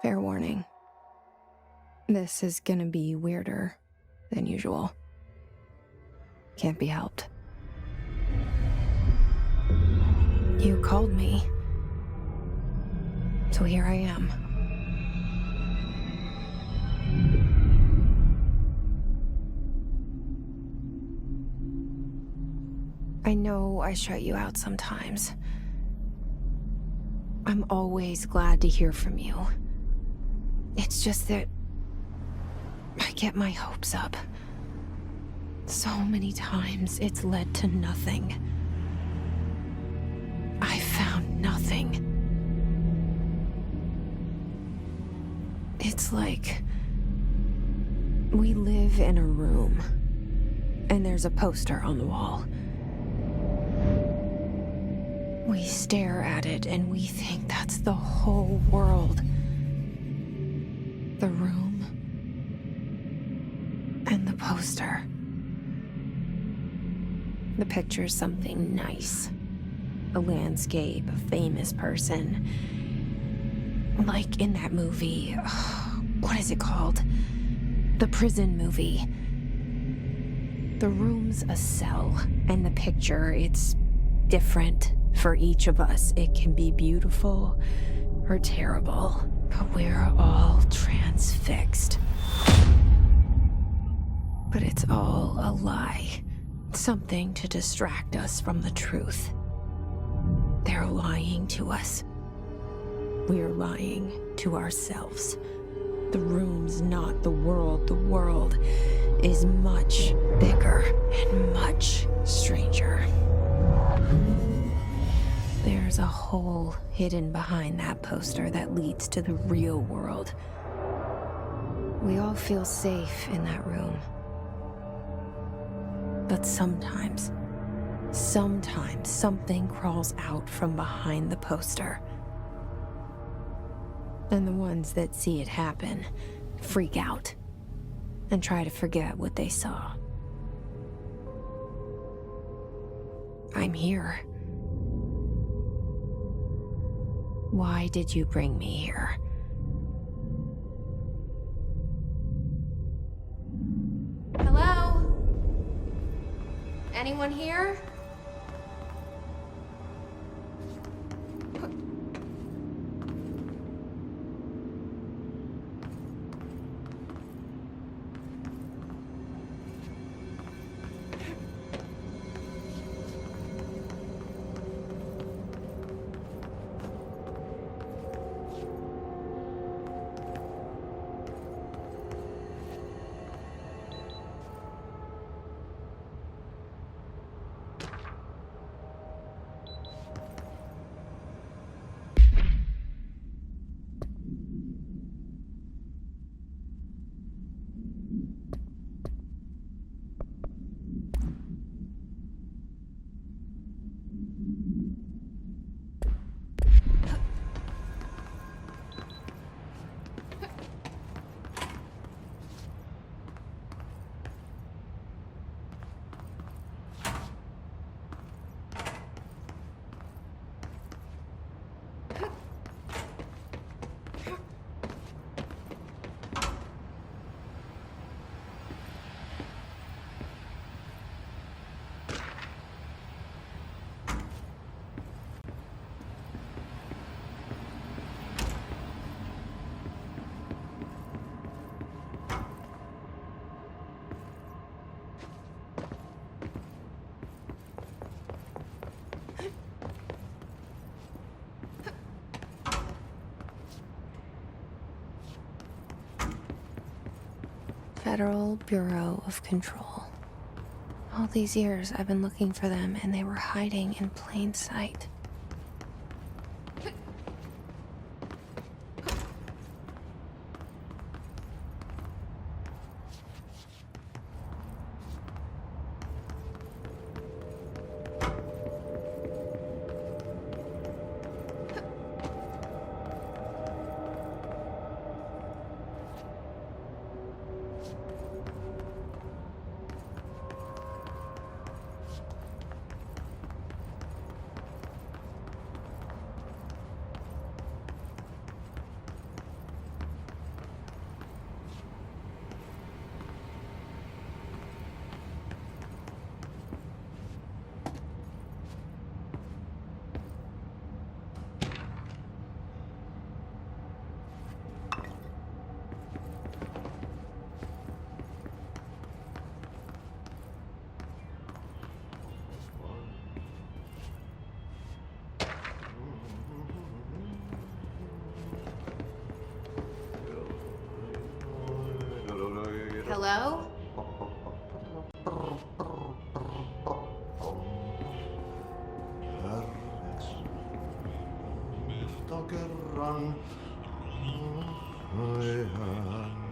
Fair warning. This is gonna be weirder than usual. Can't be helped. You called me. So here I am. I know I shut you out sometimes. I'm always glad to hear from you. It's just that I get my hopes up. So many times it's led to nothing. I found nothing. It's like we live in a room, and there's a poster on the wall. We stare at it and we think that's the whole world. The room and the poster. The picture's something nice. A landscape, a famous person. Like in that movie, what is it called? The prison movie. The room's a cell, and the picture, it's different for each of us. It can be beautiful or terrible, but we're all transfixed. But it's all a lie. Something to distract us from the truth. They're lying to us. We're lying to ourselves. The room's not the world. The world is much bigger and much stranger. There's a hole hidden behind that poster that leads to the real world. We all feel safe in that room. But sometimes something crawls out from behind the poster. And the ones that see it happen freak out and try to forget what they saw. I'm here. Why did you bring me here? Hello? Anyone here? Federal Bureau of Control. All these years I've been looking for them and they were hiding in plain sight. Hello?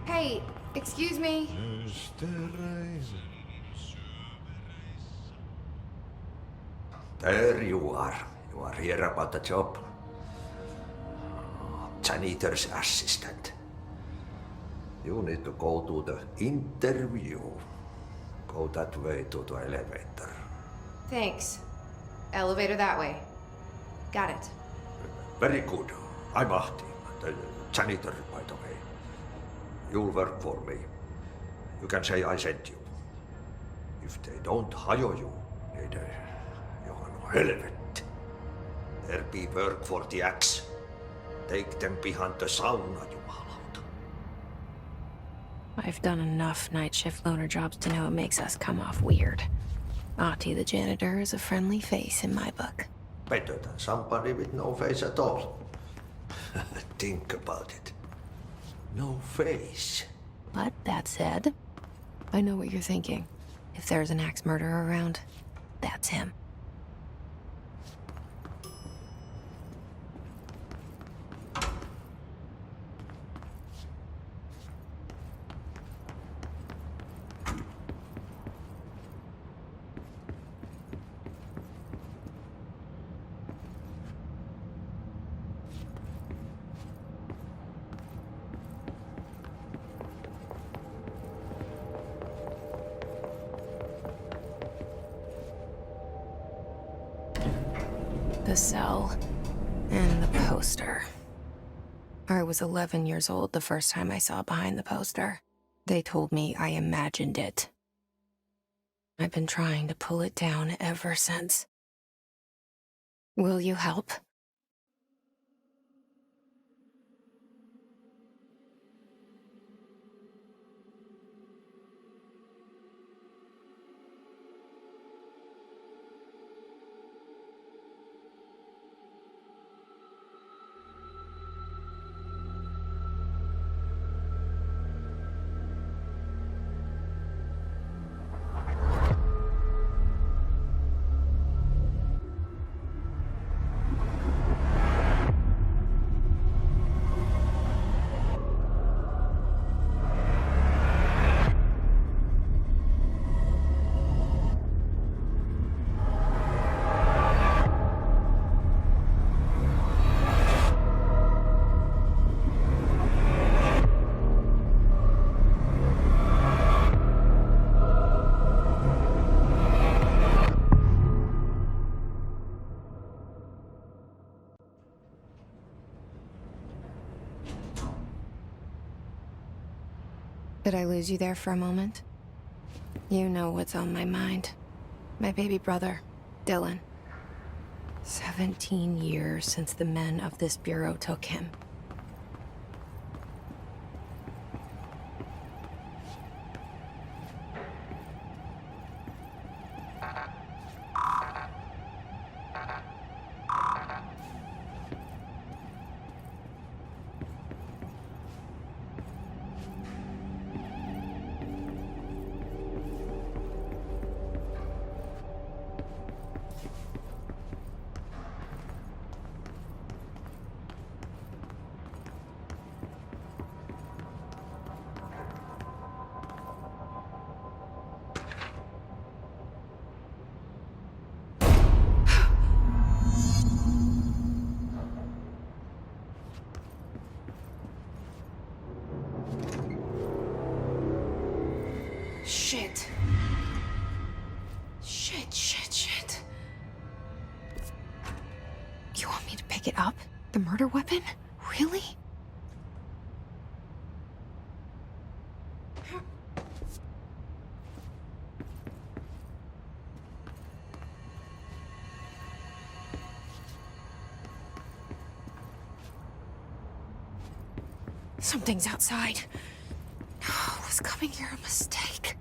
Hey, excuse me. There you are. You are here about the job. Janitor's assistant. You need to go to the interview. Go that way to the elevator. Thanks. Elevator that way. Got it. Very good. I'm Ahti, the janitor, by the way. You'll work for me. You can say I sent you. If they don't hire you, need Johan helvet. There be work for the axe. Take them behind the sauna, jumalauta. I've done enough night shift loner jobs to know it makes us come off weird. Ahti the janitor is a friendly face in my book. Better than somebody with no face at all. Think about it. No face. But that said, I know what you're thinking. If there's an axe murderer around, that's him. The cell and the poster. I was 11 years old the first time I saw behind the poster. They told me I imagined it. I've been trying to pull it down ever since. Will you help? Did I lose you there for a moment? You know what's on my mind. My baby brother, Dylan. 17 years since the men of this bureau took him. Shit. Shit. You want me to pick it up? The murder weapon? Really? Something's outside. Was coming here a mistake?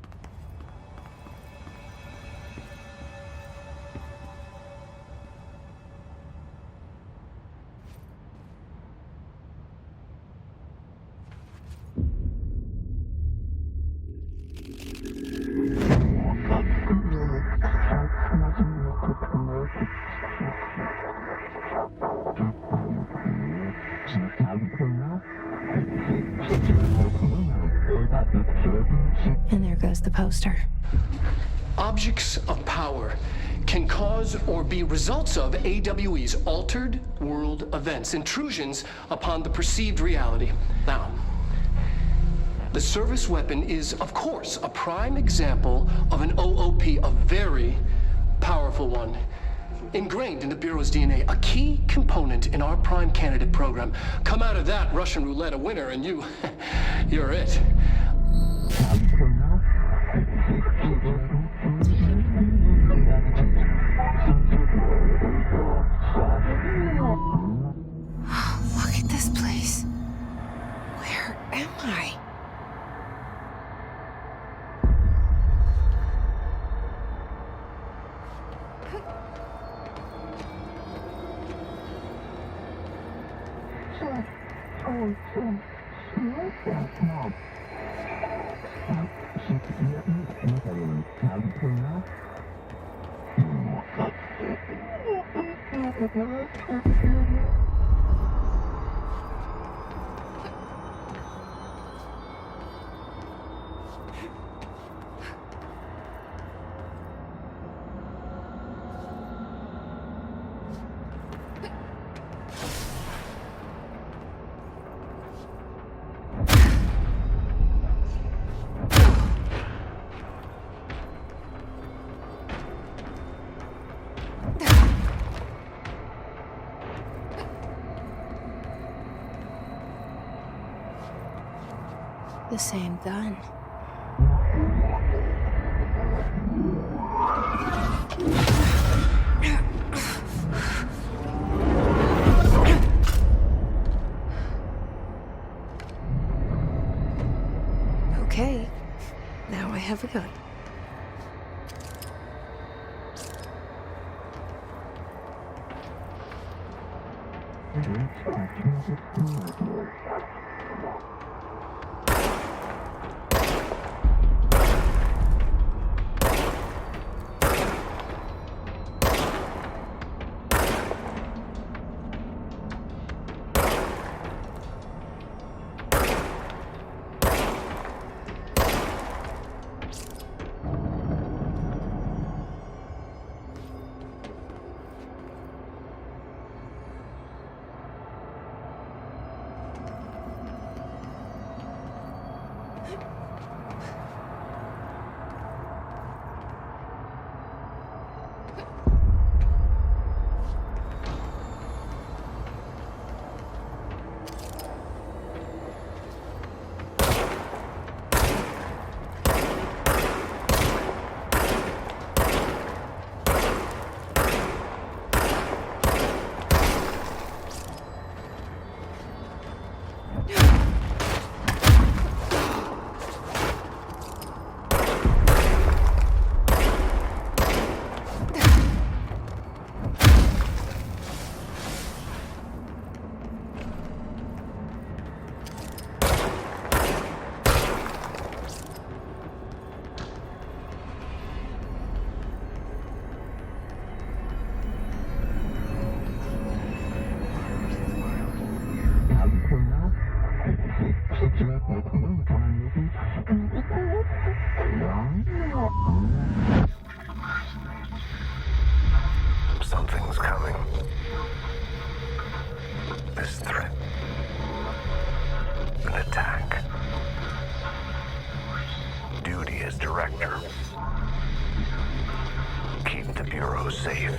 And there goes the poster. Objects of power can cause or be results of AWE's altered world events, intrusions upon the perceived reality. Now, the service weapon is, of course, a prime example of an OOP, a very powerful one, ingrained in the Bureau's DNA, a key component in our prime candidate program. Come out of that Russian roulette a winner and you're it. Look at this place. Where am I? The same gun. Okay, now I have a gun. Something's coming. This threat. An attack. Duty as director. Keep the Bureau safe.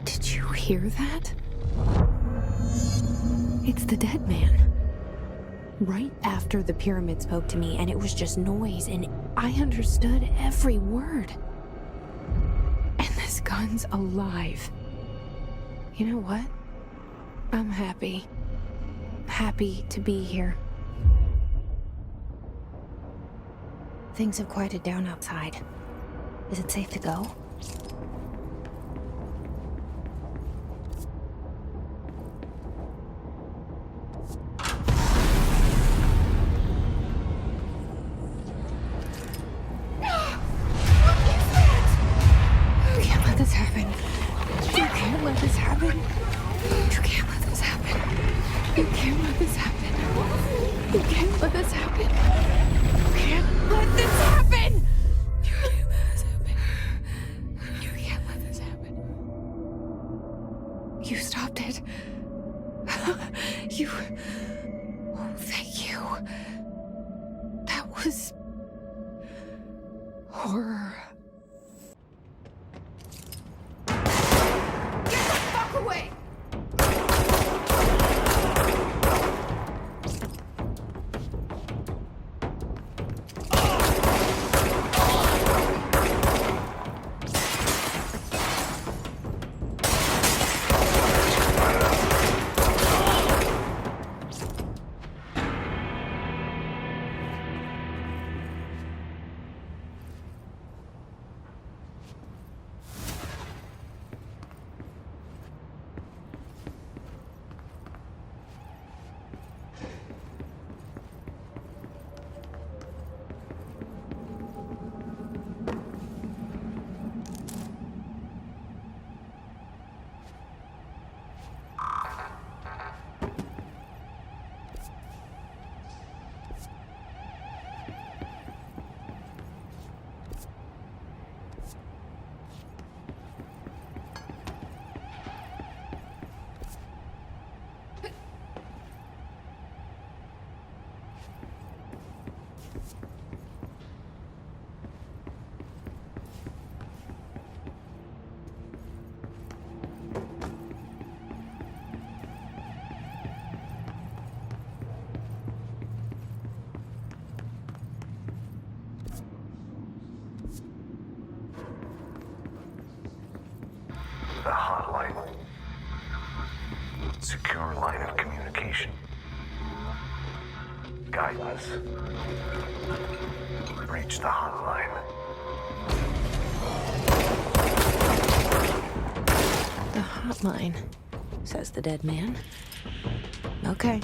Did you hear that? It's the dead man. Right after the pyramid spoke to me, and it was just noise, and I understood every word. And this gun's alive. You know what? I'm happy. Happy to be here. Things have quieted down outside. Is it safe to go? This happen. You can't let this happen. You can't let this happen. You can't let this happen. You can't let this happen. let this happen! You can't let this happen. You can't let this happen. You stopped it. You... Oh, thank you. That was... horror. Get the fuck away! The hotline. Secure line of communication. Guidance. Reach the hotline. The hotline, says the dead man. Okay.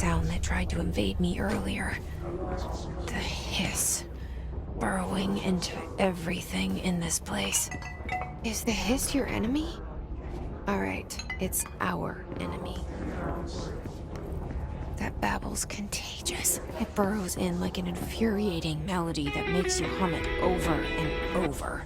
sound that tried to invade me earlier. The hiss. Burrowing into everything in this place. Is the hiss your enemy? Alright, it's our enemy. That babble's contagious. It burrows in like an infuriating melody that makes you hum it over and over.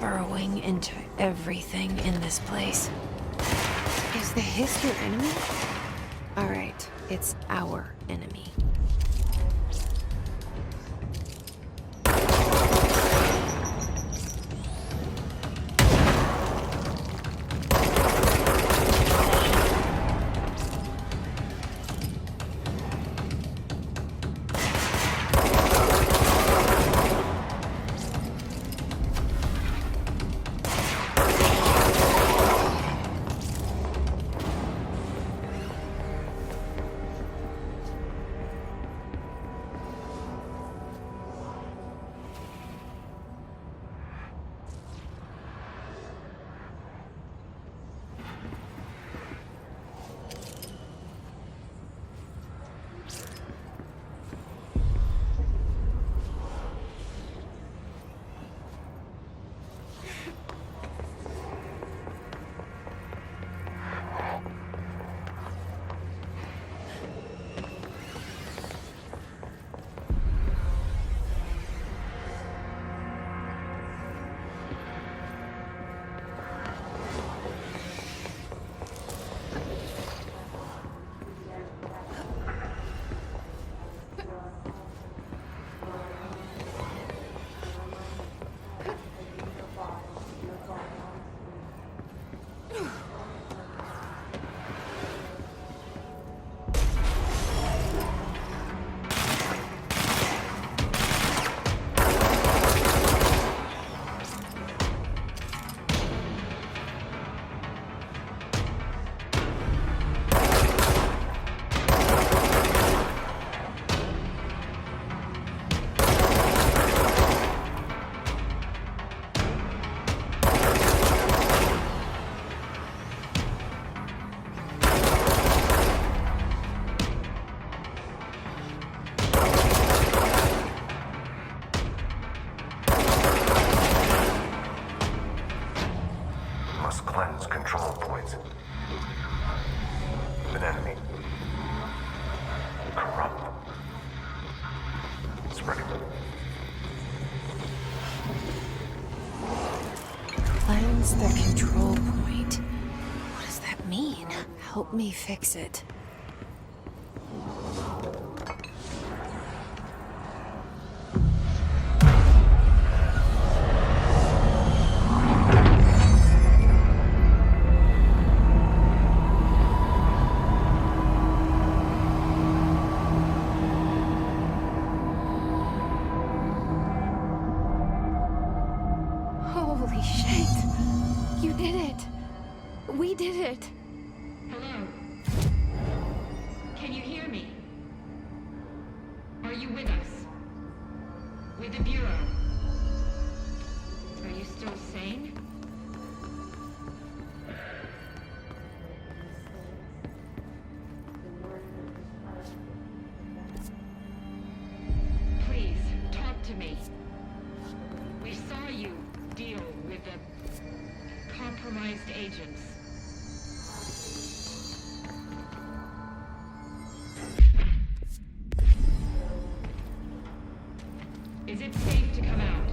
Burrowing into everything in this place. Is the hiss your enemy? Alright, it's our enemy. Cleanse control points. An enemy. Corrupt. Spreading. Cleanse the control point. What does that mean? Help me fix it. Holy shit. You did it. We did it. Hello? Can you hear me? Are you with us? With the Bureau? Are you still sane? Please, talk to me. We saw you deal with the compromised agents. Is it safe to come out?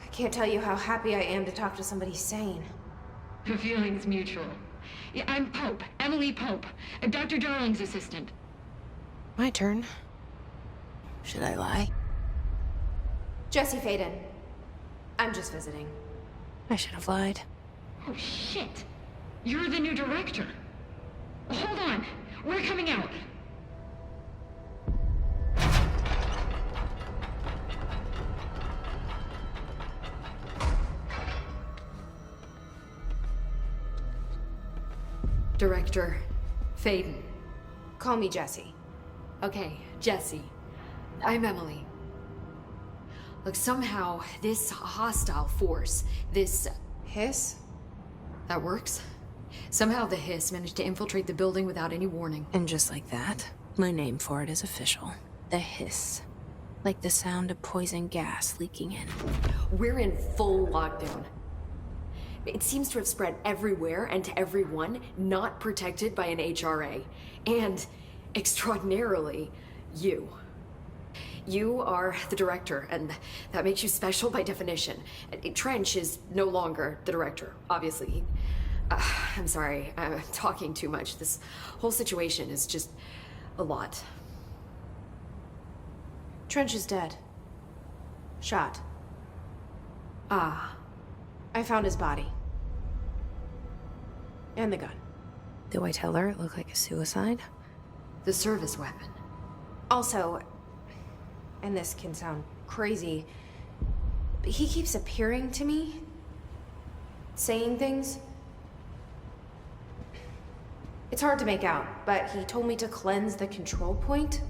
I can't tell you how happy I am to talk to somebody sane. The feeling's mutual. Yeah, I'm Pope, Emily Pope, Dr. Darling's assistant. My turn. Should I lie? Jesse Faden. I'm just visiting. I should have lied. Oh, shit. You're the new director. Hold on. We're coming out. Director Faden. Call me Jesse. Okay, Jesse. I'm Emily. Look, somehow this hostile force, this... Hiss? That works? Somehow the hiss managed to infiltrate the building without any warning. And just like that, my name for it is official. The hiss. Like the sound of poison gas leaking in. We're in full lockdown. It seems to have spread everywhere and to everyone not protected by an HRA. And, extraordinarily, you. You are the director, and that makes you special by definition. Trench is no longer the director, obviously. I'm sorry, I'm talking too much. This whole situation is just a lot. Trench is dead. Shot. Ah. I found his body. And the gun. Do I tell her it looked like a suicide? The service weapon. Also, and this can sound crazy, but he keeps appearing to me, saying things. It's hard to make out, but he told me to cleanse the control point,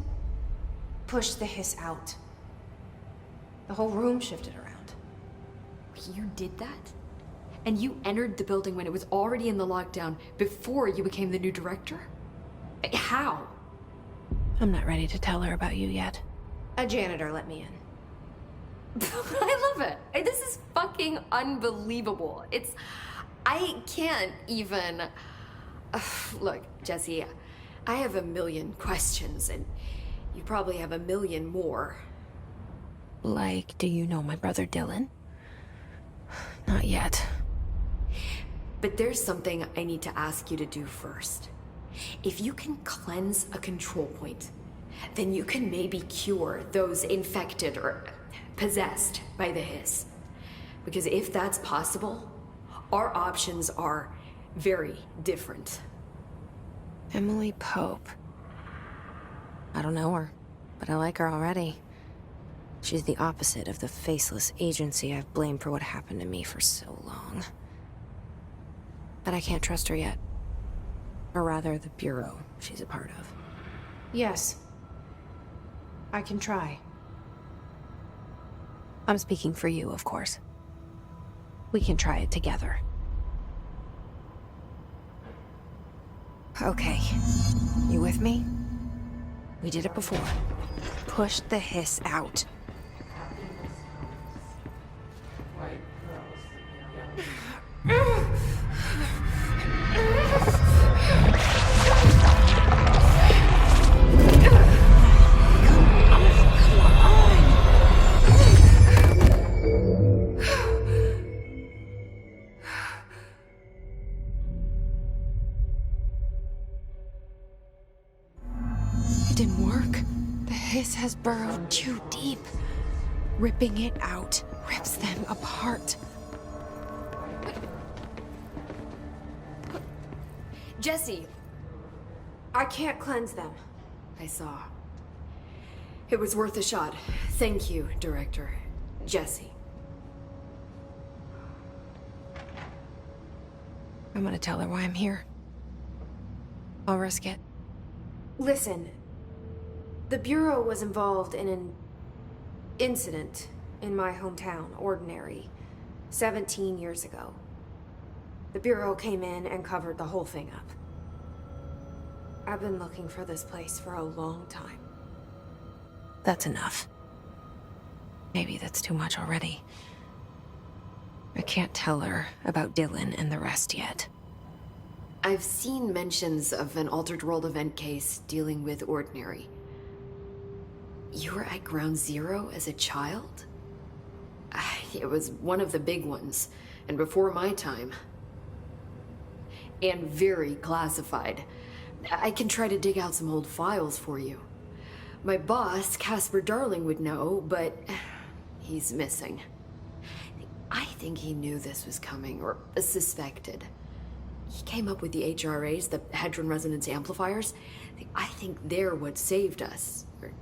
push the hiss out. The whole room shifted around. You did that? And you entered the building when it was already in the lockdown before you became the new director? How? I'm not ready to tell her about you yet. A janitor let me in. I love it. This is fucking unbelievable. I can't even... Look, Jesse, I have a million questions, and you probably have a million more. Like, do you know my brother Dylan? Not yet. But there's something I need to ask you to do first. If you can cleanse a control point, then you can maybe cure those infected or possessed by the hiss. Because if that's possible, our options are very different. Emily Pope. I don't know her, but I like her already. She's the opposite of the faceless agency I've blamed for what happened to me for so long. But I can't trust her yet. Or rather, the Bureau she's a part of. Yes. I can try. I'm speaking for you, of course. We can try it together. Okay. You with me? We did it before. Push the hiss out. It didn't work. The hiss has burrowed too deep. Ripping it out rips them apart. Jesse! I can't cleanse them. I saw. It was worth a shot. Thank you, Director. Jesse. I'm gonna tell her why I'm here. I'll risk it. Listen, the Bureau was involved in an incident in my hometown, Ordinary, 17 years ago. The Bureau came in and covered the whole thing up. I've been looking for this place for a long time. That's enough. Maybe that's too much already. I can't tell her about Dylan and the rest yet. I've seen mentions of an Altered World event case dealing with Ordinary. You were at Ground Zero as a child? It was one of the big ones, and before my time. And very classified. I can try to dig out some old files for you. My boss, Casper Darling, would know, but he's missing. I think he knew this was coming, or suspected. He came up with the HRAs, the Hadron Resonance Amplifiers. I think they're what saved us, or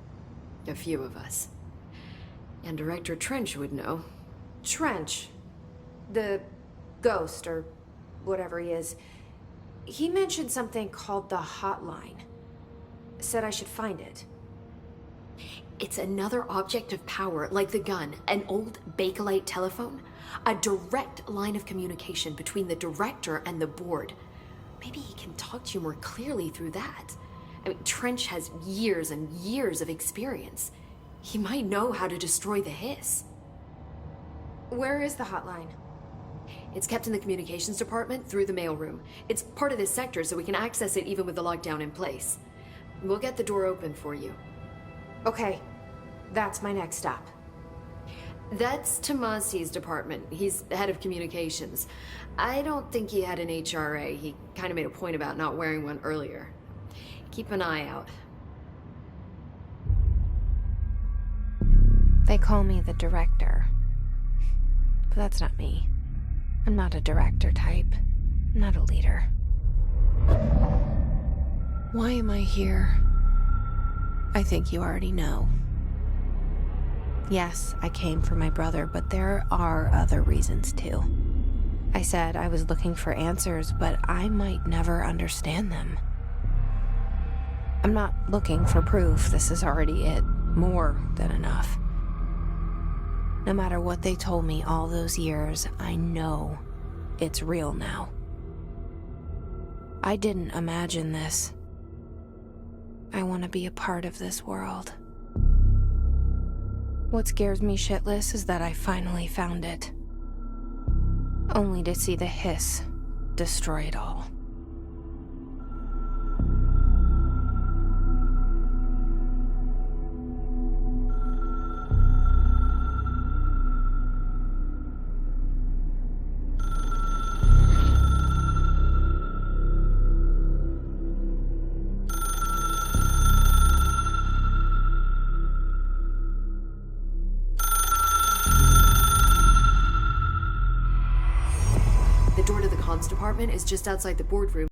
a few of us. And Director Trench would know. Trench, the ghost, or whatever he is, he mentioned something called the Hotline. Said I should find it. It's another object of power, like the gun, an old Bakelite telephone. A direct line of communication between the director and the board. Maybe he can talk to you more clearly through that. I mean, Trench has years and years of experience. He might know how to destroy the hiss. Where is the hotline? It's kept in the communications department through the mailroom. It's part of this sector, so we can access it even with the lockdown in place. We'll get the door open for you. Okay, that's my next stop. That's Tomasi's department. He's the head of communications. I don't think he had an HRA. He kind of made a point about not wearing one earlier. Keep an eye out. They call me the director. But that's not me. I'm not a director type. I'm not a leader. Why am I here? I think you already know. Yes, I came for my brother, but there are other reasons too. I said I was looking for answers, but I might never understand them. I'm not looking for proof. This is already it. More than enough. No matter what they told me all those years, I know it's real now. I didn't imagine this. I want to be a part of this world. What scares me shitless is that I finally found it. Only to see the hiss destroy it all. Department is just outside the boardroom.